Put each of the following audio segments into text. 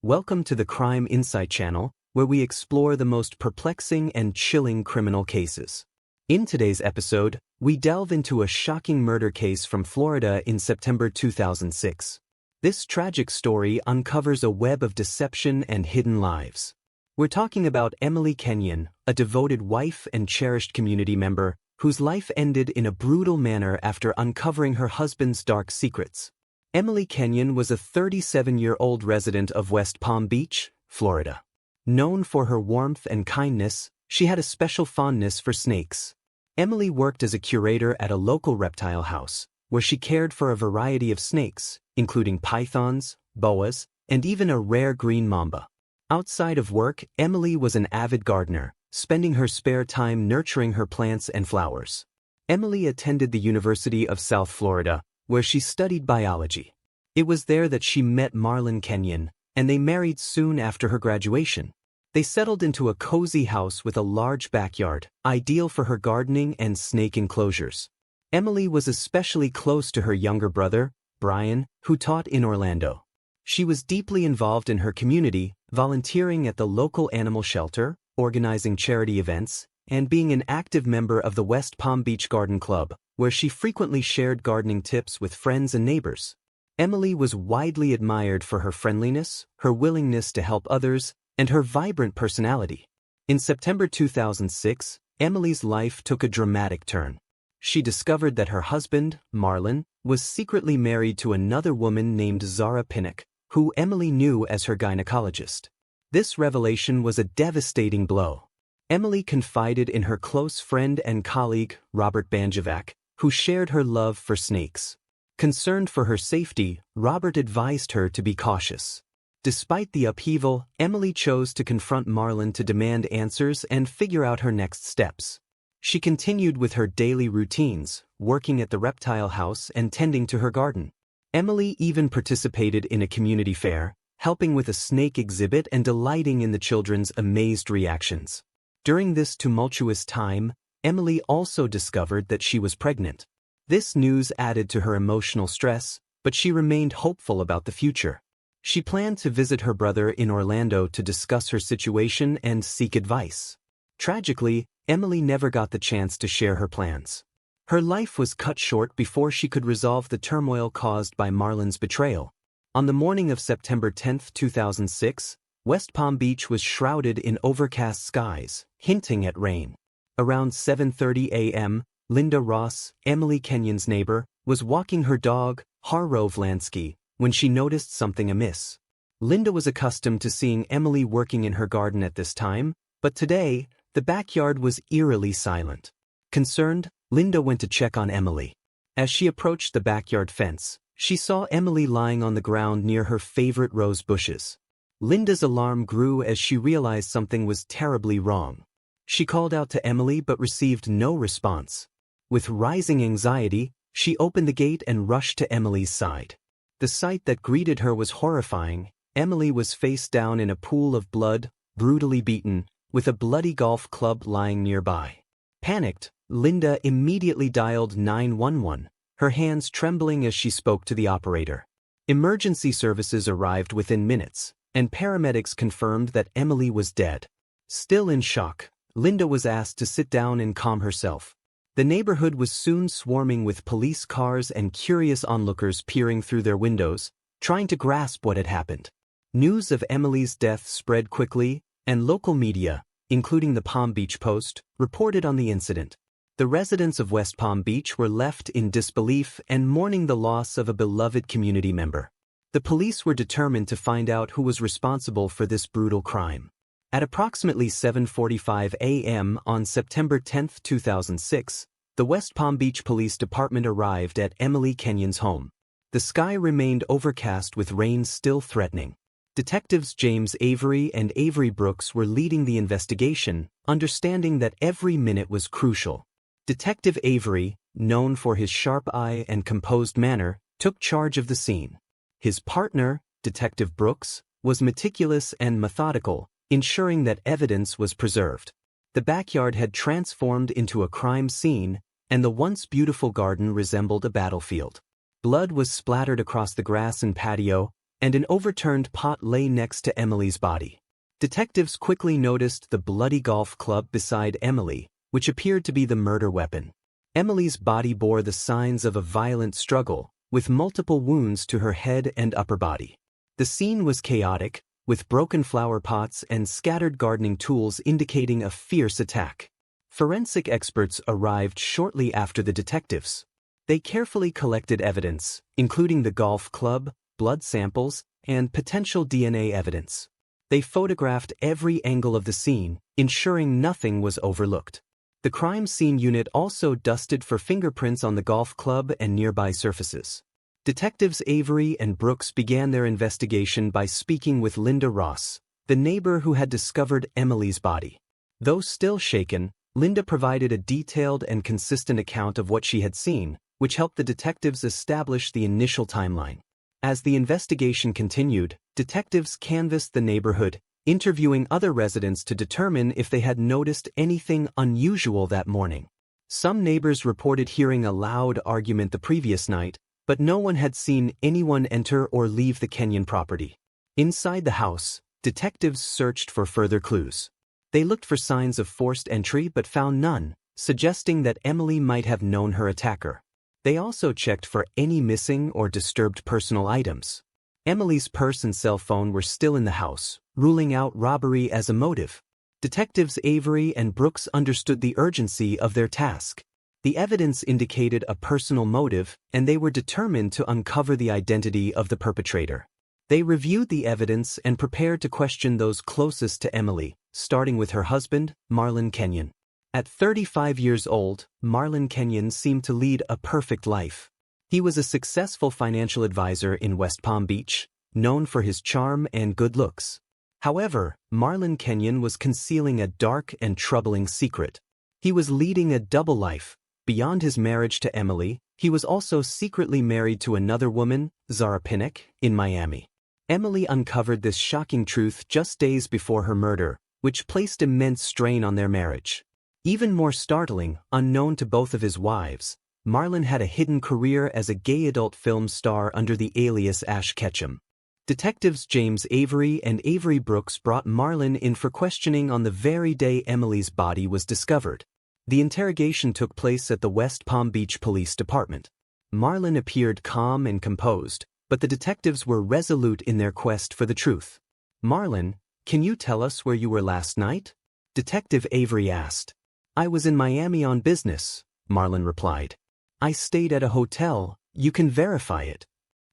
Welcome to the Crime Insight channel, where we explore the most perplexing and chilling criminal cases. In today's episode, we delve into a shocking murder case from Florida in September 2006. This tragic story uncovers a web of deception and hidden lives. We're talking about Emily Kenyon, a devoted wife and cherished community member, whose life ended in a brutal manner after uncovering her husband's dark secrets. Emily Kenyon was a 37-year-old resident of West Palm Beach, Florida. Known for her warmth and kindness, she had a special fondness for snakes. Emily worked as a curator at a local reptile house, where she cared for a variety of snakes, including pythons, boas, and even a rare green mamba. Outside of work, Emily was an avid gardener, spending her spare time nurturing her plants and flowers. Emily attended the University of South Florida, where she studied biology. It was there that she met Marlon Kenyon, and they married soon after her graduation. They settled into a cozy house with a large backyard, ideal for her gardening and snake enclosures. Emily was especially close to her younger brother, Brian, who taught in Orlando. She was deeply involved in her community, volunteering at the local animal shelter, organizing charity events, and being an active member of the West Palm Beach Garden Club, where she frequently shared gardening tips with friends and neighbors. Emily was widely admired for her friendliness, her willingness to help others, and her vibrant personality. In September 2006, Emily's life took a dramatic turn. She discovered that her husband, Marlon, was secretly married to another woman named Zara Pinnock, who Emily knew as her gynecologist. This revelation was a devastating blow. Emily confided in her close friend and colleague, Robert Banjevac, who shared her love for snakes. Concerned for her safety, Robert advised her to be cautious. Despite the upheaval, Emily chose to confront Marlon to demand answers and figure out her next steps. She continued with her daily routines, working at the reptile house and tending to her garden. Emily even participated in a community fair, helping with a snake exhibit and delighting in the children's amazed reactions. During this tumultuous time, Emily also discovered that she was pregnant. This news added to her emotional stress, but she remained hopeful about the future. She planned to visit her brother in Orlando to discuss her situation and seek advice. Tragically, Emily never got the chance to share her plans. Her life was cut short before she could resolve the turmoil caused by Marlon's betrayal. On the morning of September 10, 2006, West Palm Beach was shrouded in overcast skies, hinting at rain. Around 7:30 a.m., Linda Ross, Emily Kenyon's neighbor, was walking her dog, Harrove Lansky, when she noticed something amiss. Linda was accustomed to seeing Emily working in her garden at this time, but today, the backyard was eerily silent. Concerned, Linda went to check on Emily. As she approached the backyard fence, she saw Emily lying on the ground near her favorite rose bushes. Linda's alarm grew as she realized something was terribly wrong. She called out to Emily but received no response. With rising anxiety, she opened the gate and rushed to Emily's side. The sight that greeted her was horrifying. Emily was face down in a pool of blood, brutally beaten, with a bloody golf club lying nearby. Panicked, Linda immediately dialed 911, her hands trembling as she spoke to the operator. Emergency services arrived within minutes, and paramedics confirmed that Emily was dead. Still in shock, Linda was asked to sit down and calm herself. The neighborhood was soon swarming with police cars and curious onlookers peering through their windows, trying to grasp what had happened. News of Emily's death spread quickly, and local media, including the Palm Beach Post, reported on the incident. The residents of West Palm Beach were left in disbelief and mourning the loss of a beloved community member. The police were determined to find out who was responsible for this brutal crime. At approximately 7:45 a.m. on September 10, 2006, the West Palm Beach Police Department arrived at Emily Kenyon's home. The sky remained overcast with rain still threatening. Detectives James Avery and Avery Brooks were leading the investigation, understanding that every minute was crucial. Detective Avery, known for his sharp eye and composed manner, took charge of the scene. His partner, Detective Brooks, was meticulous and methodical, ensuring that evidence was preserved. The backyard had transformed into a crime scene, and the once beautiful garden resembled a battlefield. Blood was splattered across the grass and patio, and an overturned pot lay next to Emily's body. Detectives quickly noticed the bloody golf club beside Emily, which appeared to be the murder weapon. Emily's body bore the signs of a violent struggle, with multiple wounds to her head and upper body. The scene was chaotic, with broken flower pots and scattered gardening tools indicating a fierce attack. Forensic experts arrived shortly after the detectives. They carefully collected evidence, including the golf club, blood samples, and potential DNA evidence. They photographed every angle of the scene, ensuring nothing was overlooked. The crime scene unit also dusted for fingerprints on the golf club and nearby surfaces. Detectives Avery and Brooks began their investigation by speaking with Linda Ross, the neighbor who had discovered Emily's body. Though still shaken, Linda provided a detailed and consistent account of what she had seen, which helped the detectives establish the initial timeline. As the investigation continued, detectives canvassed the neighborhood, interviewing other residents to determine if they had noticed anything unusual that morning. Some neighbors reported hearing a loud argument the previous night, but no one had seen anyone enter or leave the Kenyon property. Inside the house, detectives searched for further clues. They looked for signs of forced entry but found none, suggesting that Emily might have known her attacker. They also checked for any missing or disturbed personal items. Emily's purse and cell phone were still in the house, ruling out robbery as a motive. Detectives Avery and Brooks understood the urgency of their task. The evidence indicated a personal motive, and they were determined to uncover the identity of the perpetrator. They reviewed the evidence and prepared to question those closest to Emily, starting with her husband, Marlon Kenyon. At 35 years old, Marlon Kenyon seemed to lead a perfect life. He was a successful financial advisor in West Palm Beach, known for his charm and good looks. However, Marlon Kenyon was concealing a dark and troubling secret. He was leading a double life. Beyond his marriage to Emily, he was also secretly married to another woman, Zara Pinnock, in Miami. Emily uncovered this shocking truth just days before her murder, which placed immense strain on their marriage. Even more startling, unknown to both of his wives, Marlon had a hidden career as a gay adult film star under the alias Ash Ketchum. Detectives James Avery and Avery Brooks brought Marlon in for questioning on the very day Emily's body was discovered. The interrogation took place at the West Palm Beach Police Department. Marlon appeared calm and composed, but the detectives were resolute in their quest for the truth. "Marlon, can you tell us where you were last night?" Detective Avery asked. "I was in Miami on business," Marlon replied. "I stayed at a hotel, you can verify it."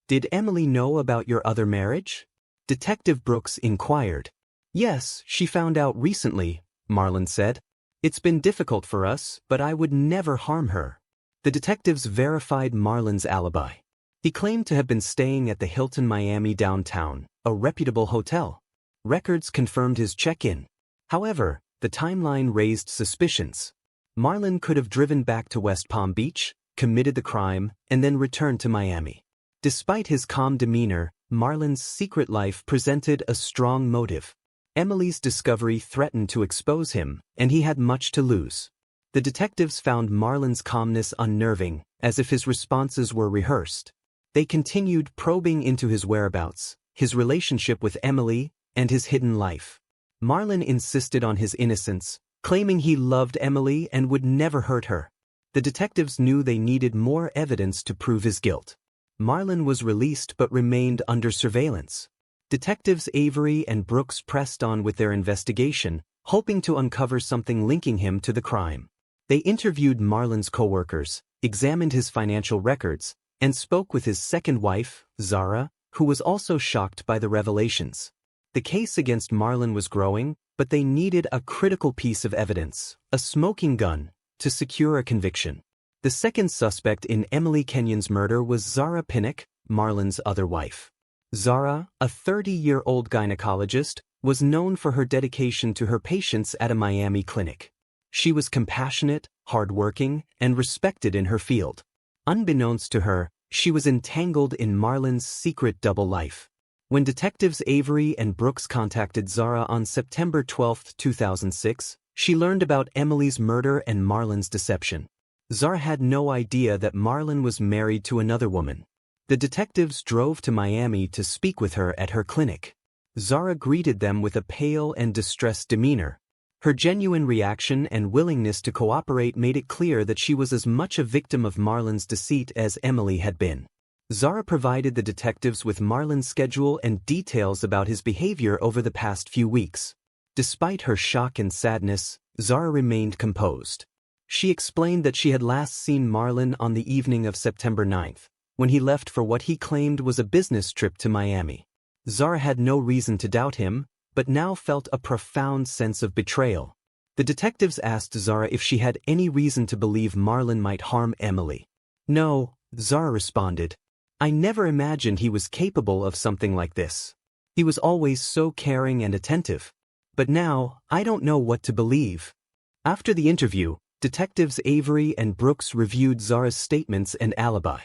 "Did Emily know about your other marriage?" Detective Brooks inquired. "Yes, she found out recently," Marlon said. "It's been difficult for us, but I would never harm her." The detectives verified Marlon's alibi. He claimed to have been staying at the Hilton Miami downtown, a reputable hotel. Records confirmed his check-in. However, the timeline raised suspicions. Marlon could have driven back to West Palm Beach, committed the crime, and then returned to Miami. Despite his calm demeanor, Marlon's secret life presented a strong motive. Emily's discovery threatened to expose him, and he had much to lose. The detectives found Marlon's calmness unnerving, as if his responses were rehearsed. They continued probing into his whereabouts, his relationship with Emily, and his hidden life. Marlon insisted on his innocence, claiming he loved Emily and would never hurt her. The detectives knew they needed more evidence to prove his guilt. Marlon was released but remained under surveillance. Detectives Avery and Brooks pressed on with their investigation, hoping to uncover something linking him to the crime. They interviewed Marlon's co-workers, examined his financial records, and spoke with his second wife, Zara, who was also shocked by the revelations. The case against Marlon was growing, but they needed a critical piece of evidence, a smoking gun, to secure a conviction. The second suspect in Emily Kenyon's murder was Zara Pinnock, Marlon's other wife. Zara, a 30-year-old gynecologist, was known for her dedication to her patients at a Miami clinic. She was compassionate, hardworking, and respected in her field. Unbeknownst to her, she was entangled in Marlon's secret double life. When detectives Avery and Brooks contacted Zara on September 12, 2006, she learned about Emily's murder and Marlon's deception. Zara had no idea that Marlon was married to another woman. The detectives drove to Miami to speak with her at her clinic. Zara greeted them with a pale and distressed demeanor. Her genuine reaction and willingness to cooperate made it clear that she was as much a victim of Marlon's deceit as Emily had been. Zara provided the detectives with Marlon's schedule and details about his behavior over the past few weeks. Despite her shock and sadness, Zara remained composed. She explained that she had last seen Marlon on the evening of September 9th, when he left for what he claimed was a business trip to Miami. Zara had no reason to doubt him, but now felt a profound sense of betrayal. The detectives asked Zara if she had any reason to believe Marlon might harm Emily. "No," Zara responded. "I never imagined he was capable of something like this. He was always so caring and attentive. But now, I don't know what to believe." After the interview, detectives Avery and Brooks reviewed Zara's statements and alibi.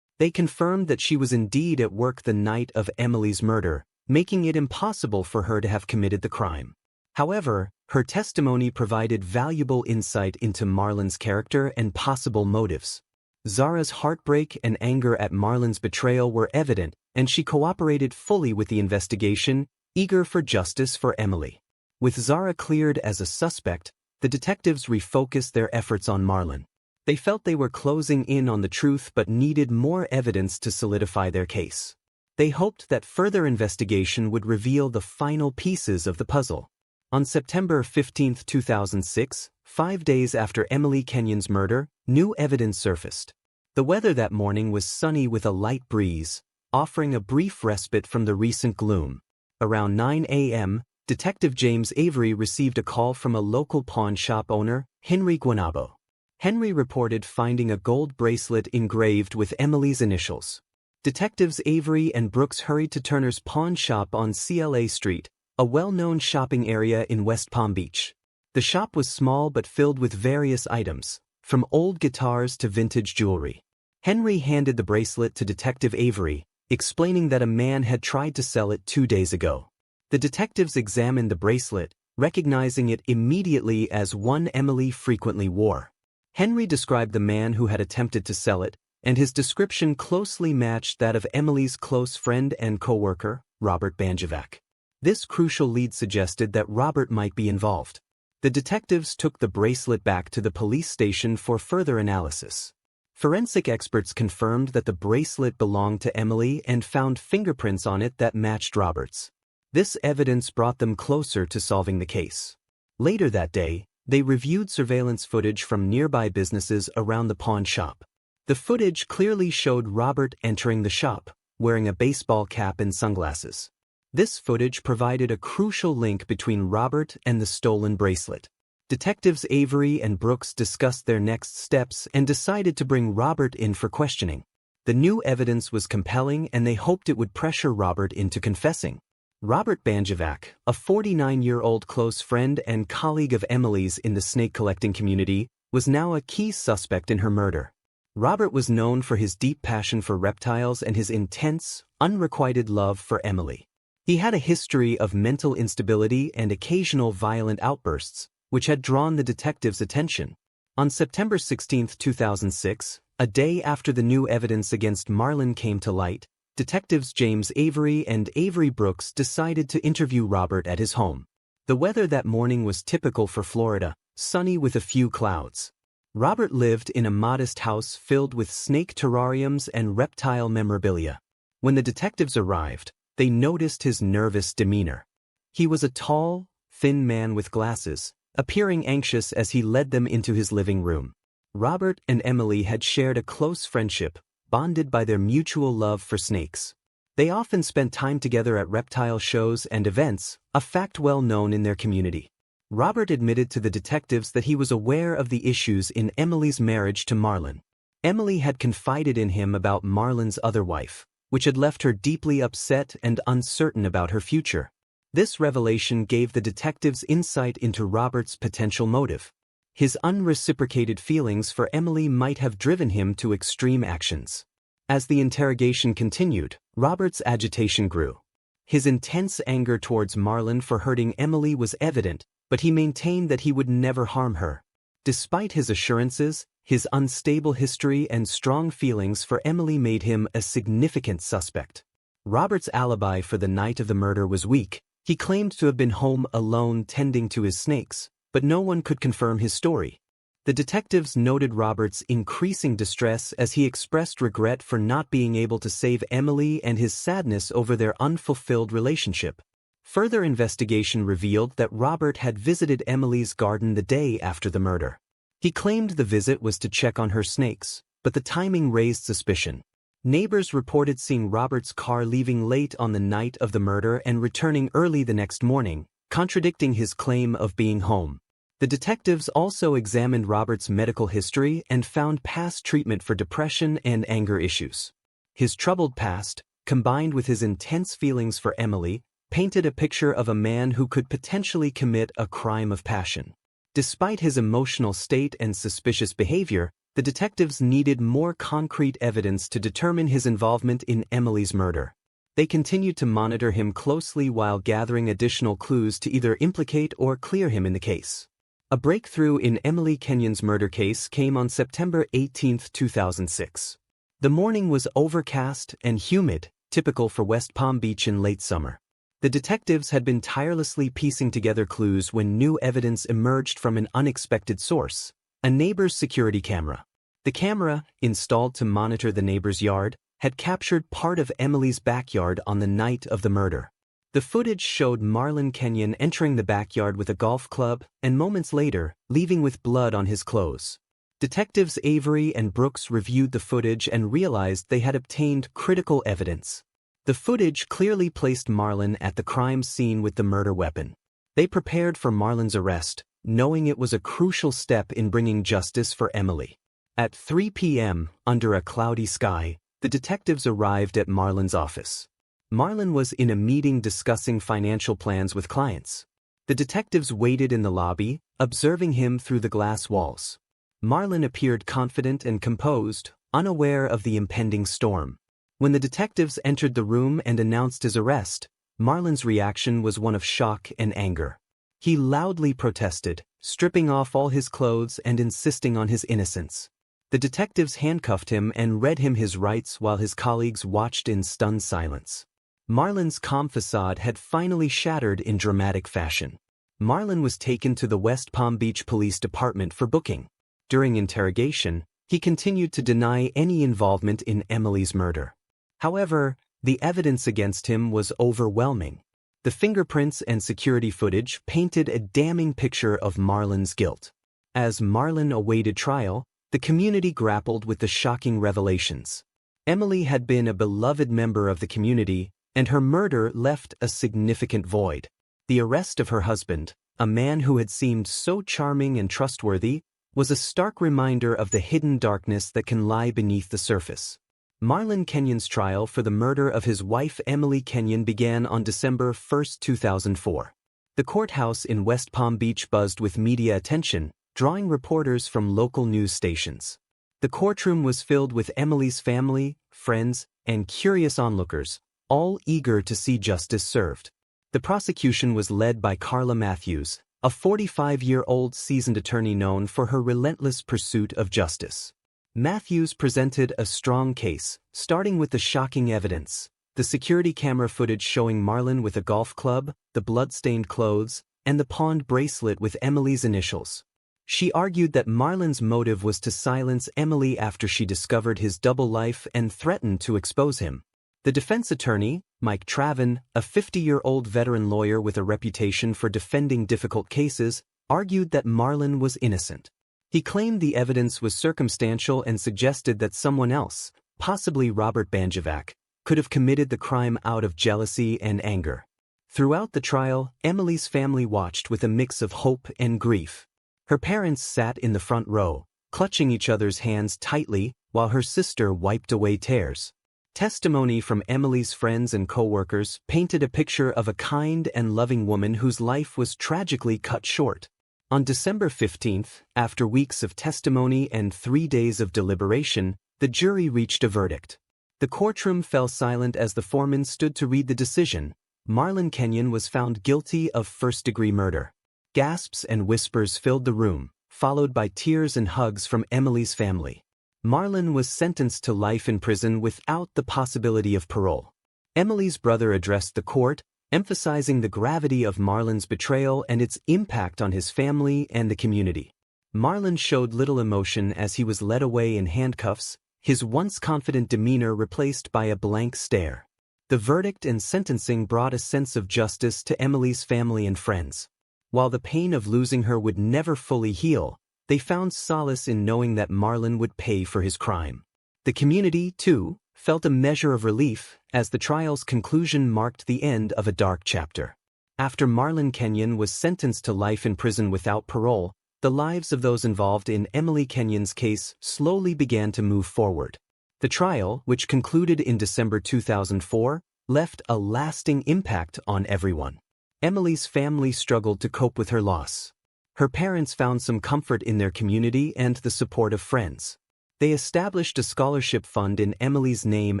They confirmed that she was indeed at work the night of Emily's murder, making it impossible for her to have committed the crime. However, her testimony provided valuable insight into Marlon's character and possible motives. Zara's heartbreak and anger at Marlon's betrayal were evident, and she cooperated fully with the investigation, eager for justice for Emily. With Zara cleared as a suspect, the detectives refocused their efforts on Marlon. They felt they were closing in on the truth but needed more evidence to solidify their case. They hoped that further investigation would reveal the final pieces of the puzzle. On September 15, 2006, 5 days after Emily Kenyon's murder, new evidence surfaced. The weather that morning was sunny with a light breeze, offering a brief respite from the recent gloom. Around 9 a.m., Detective James Avery received a call from a local pawn shop owner, Henry Guanabo. Henry reported finding a gold bracelet engraved with Emily's initials. Detectives Avery and Brooks hurried to Turner's pawn shop on CLA Street, a well-known shopping area in West Palm Beach. The shop was small but filled with various items, from old guitars to vintage jewelry. Henry handed the bracelet to Detective Avery, explaining that a man had tried to sell it 2 days ago. The detectives examined the bracelet, recognizing it immediately as one Emily frequently wore. Henry described the man who had attempted to sell it, and his description closely matched that of Emily's close friend and co-worker, Robert Banjevac. This crucial lead suggested that Robert might be involved. The detectives took the bracelet back to the police station for further analysis. Forensic experts confirmed that the bracelet belonged to Emily and found fingerprints on it that matched Robert's. This evidence brought them closer to solving the case. Later that day, they reviewed surveillance footage from nearby businesses around the pawn shop. The footage clearly showed Robert entering the shop, wearing a baseball cap and sunglasses. This footage provided a crucial link between Robert and the stolen bracelet. Detectives Avery and Brooks discussed their next steps and decided to bring Robert in for questioning. The new evidence was compelling and they hoped it would pressure Robert into confessing. Robert Banjevac, a 49-year-old close friend and colleague of Emily's in the snake collecting community, was now a key suspect in her murder. Robert was known for his deep passion for reptiles and his intense, unrequited love for Emily. He had a history of mental instability and occasional violent outbursts, which had drawn the detectives' attention. On September 16, 2006, a day after the new evidence against Marlon came to light, detectives James Avery and Avery Brooks decided to interview Robert at his home. The weather that morning was typical for Florida, sunny with a few clouds. Robert lived in a modest house filled with snake terrariums and reptile memorabilia. When the detectives arrived, they noticed his nervous demeanor. He was a tall, thin man with glasses, appearing anxious as he led them into his living room. Robert and Emily had shared a close friendship, bonded by their mutual love for snakes. They often spent time together at reptile shows and events, a fact well known in their community. Robert admitted to the detectives that he was aware of the issues in Emily's marriage to Marlon. Emily had confided in him about Marlon's other wife, which had left her deeply upset and uncertain about her future. This revelation gave the detectives insight into Robert's potential motive. His unreciprocated feelings for Emily might have driven him to extreme actions. As the interrogation continued, Robert's agitation grew. His intense anger towards Marlon for hurting Emily was evident, but he maintained that he would never harm her. Despite his assurances, His unstable history and strong feelings for Emily made him a significant suspect. Robert's alibi for the night of the murder was weak. He claimed to have been home alone tending to his snakes, but no one could confirm his story. The detectives noted Robert's increasing distress as he expressed regret for not being able to save Emily and his sadness over their unfulfilled relationship. Further investigation revealed that Robert had visited Emily's garden the day after the murder. He claimed the visit was to check on her snakes, but the timing raised suspicion. Neighbors reported seeing Robert's car leaving late on the night of the murder and returning early the next morning, contradicting his claim of being home. The detectives also examined Robert's medical history and found past treatment for depression and anger issues. His troubled past, combined with his intense feelings for Emily, painted a picture of a man who could potentially commit a crime of passion. Despite his emotional state and suspicious behavior, the detectives needed more concrete evidence to determine his involvement in Emily's murder. They continued to monitor him closely while gathering additional clues to either implicate or clear him in the case. A breakthrough in Emily Kenyon's murder case came on September 18, 2006. The morning was overcast and humid, typical for West Palm Beach in late summer. The detectives had been tirelessly piecing together clues when new evidence emerged from an unexpected source: a neighbor's security camera. The camera, installed to monitor the neighbor's yard, had captured part of Emily's backyard on the night of the murder. The footage showed Marlon Kenyon entering the backyard with a golf club and moments later, leaving with blood on his clothes. Detectives Avery and Brooks reviewed the footage and realized they had obtained critical evidence. The footage clearly placed Marlon at the crime scene with the murder weapon. They prepared for Marlon's arrest, knowing it was a crucial step in bringing justice for Emily. At 3 p.m., under a cloudy sky, the detectives arrived at Marlon's office. Marlon was in a meeting discussing financial plans with clients. The detectives waited in the lobby, observing him through the glass walls. Marlon appeared confident and composed, unaware of the impending storm. When the detectives entered the room and announced his arrest, Marlon's reaction was one of shock and anger. He loudly protested, stripping off all his clothes and insisting on his innocence. The detectives handcuffed him and read him his rights while his colleagues watched in stunned silence. Marlon's calm facade had finally shattered in dramatic fashion. Marlon was taken to the West Palm Beach Police Department for booking. During interrogation, he continued to deny any involvement in Emily's murder. However, the evidence against him was overwhelming. The fingerprints and security footage painted a damning picture of Marlon's guilt. As Marlon awaited trial, the community grappled with the shocking revelations. Emily had been a beloved member of the community, and her murder left a significant void. The arrest of her husband, a man who had seemed so charming and trustworthy, was a stark reminder of the hidden darkness that can lie beneath the surface. Marlon Kenyon's trial for the murder of his wife Emily Kenyon began on December 1, 2004. The courthouse in West Palm Beach buzzed with media attention, drawing reporters from local news stations. The courtroom was filled with Emily's family, friends, and curious onlookers, all eager to see justice served. The prosecution was led by Carla Matthews, a 45-year-old seasoned attorney known for her relentless pursuit of justice. Matthews presented a strong case, starting with the shocking evidence: the security camera footage showing Marlon with a golf club, the blood-stained clothes, and the pawned bracelet with Emily's initials. She argued that Marlon's motive was to silence Emily after she discovered his double life and threatened to expose him. The defense attorney, Mike Travin, a 50-year-old veteran lawyer with a reputation for defending difficult cases, argued that Marlon was innocent. He claimed the evidence was circumstantial and suggested that someone else, possibly Robert Banjevac, could have committed the crime out of jealousy and anger. Throughout the trial, Emily's family watched with a mix of hope and grief. Her parents sat in the front row, clutching each other's hands tightly, while her sister wiped away tears. Testimony from Emily's friends and co-workers painted a picture of a kind and loving woman whose life was tragically cut short. On December 15, after weeks of testimony and 3 days of deliberation, the jury reached a verdict. The courtroom fell silent as the foreman stood to read the decision. Marlon Kenyon was found guilty of first-degree murder. Gasps and whispers filled the room, followed by tears and hugs from Emily's family. Marlon was sentenced to life in prison without the possibility of parole. Emily's brother addressed the court, emphasizing the gravity of Marlon's betrayal and its impact on his family and the community. Marlon showed little emotion as he was led away in handcuffs, his once confident demeanor replaced by a blank stare. The verdict and sentencing brought a sense of justice to Emily's family and friends. While the pain of losing her would never fully heal, they found solace in knowing that Marlon would pay for his crime. The community, too, felt a measure of relief as the trial's conclusion marked the end of a dark chapter. After Marlon Kenyon was sentenced to life in prison without parole, the lives of those involved in Emily Kenyon's case slowly began to move forward. The trial, which concluded in December 2004, left a lasting impact on everyone. Emily's family struggled to cope with her loss. Her parents found some comfort in their community and the support of friends. They established a scholarship fund in Emily's name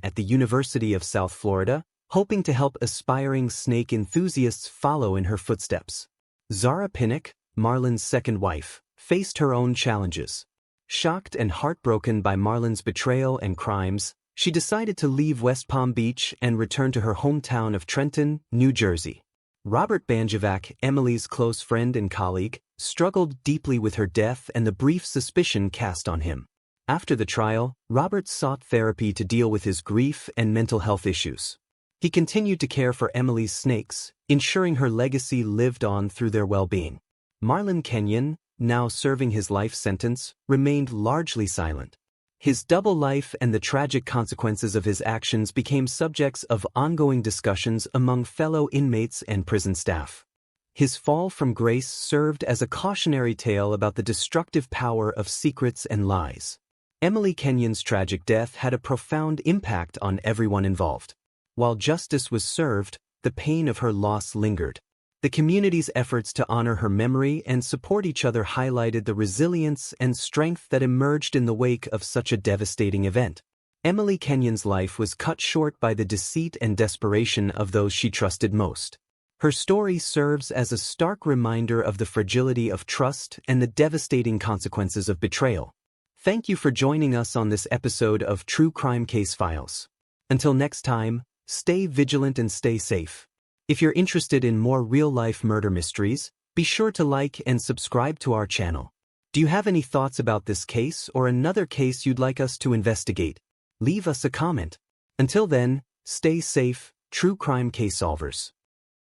at the University of South Florida, hoping to help aspiring snake enthusiasts follow in her footsteps. Zara Pinnock, Marlon's second wife, faced her own challenges. Shocked and heartbroken by Marlon's betrayal and crimes, she decided to leave West Palm Beach and return to her hometown of Trenton, New Jersey. Robert Banjevac, Emily's close friend and colleague, struggled deeply with her death and the brief suspicion cast on him. After the trial, Robert sought therapy to deal with his grief and mental health issues. He continued to care for Emily's snakes, ensuring her legacy lived on through their well-being. Marlon Kenyon, now serving his life sentence, remained largely silent. His double life and the tragic consequences of his actions became subjects of ongoing discussions among fellow inmates and prison staff. His fall from grace served as a cautionary tale about the destructive power of secrets and lies. Emily Kenyon's tragic death had a profound impact on everyone involved. While justice was served, the pain of her loss lingered. The community's efforts to honor her memory and support each other highlighted the resilience and strength that emerged in the wake of such a devastating event. Emily Kenyon's life was cut short by the deceit and desperation of those she trusted most. Her story serves as a stark reminder of the fragility of trust and the devastating consequences of betrayal. Thank you for joining us on this episode of True Crime Case Files. Until next time, stay vigilant and stay safe. If you're interested in more real-life murder mysteries, be sure to like and subscribe to our channel. Do you have any thoughts about this case or another case you'd like us to investigate? Leave us a comment. Until then, stay safe, true crime case solvers.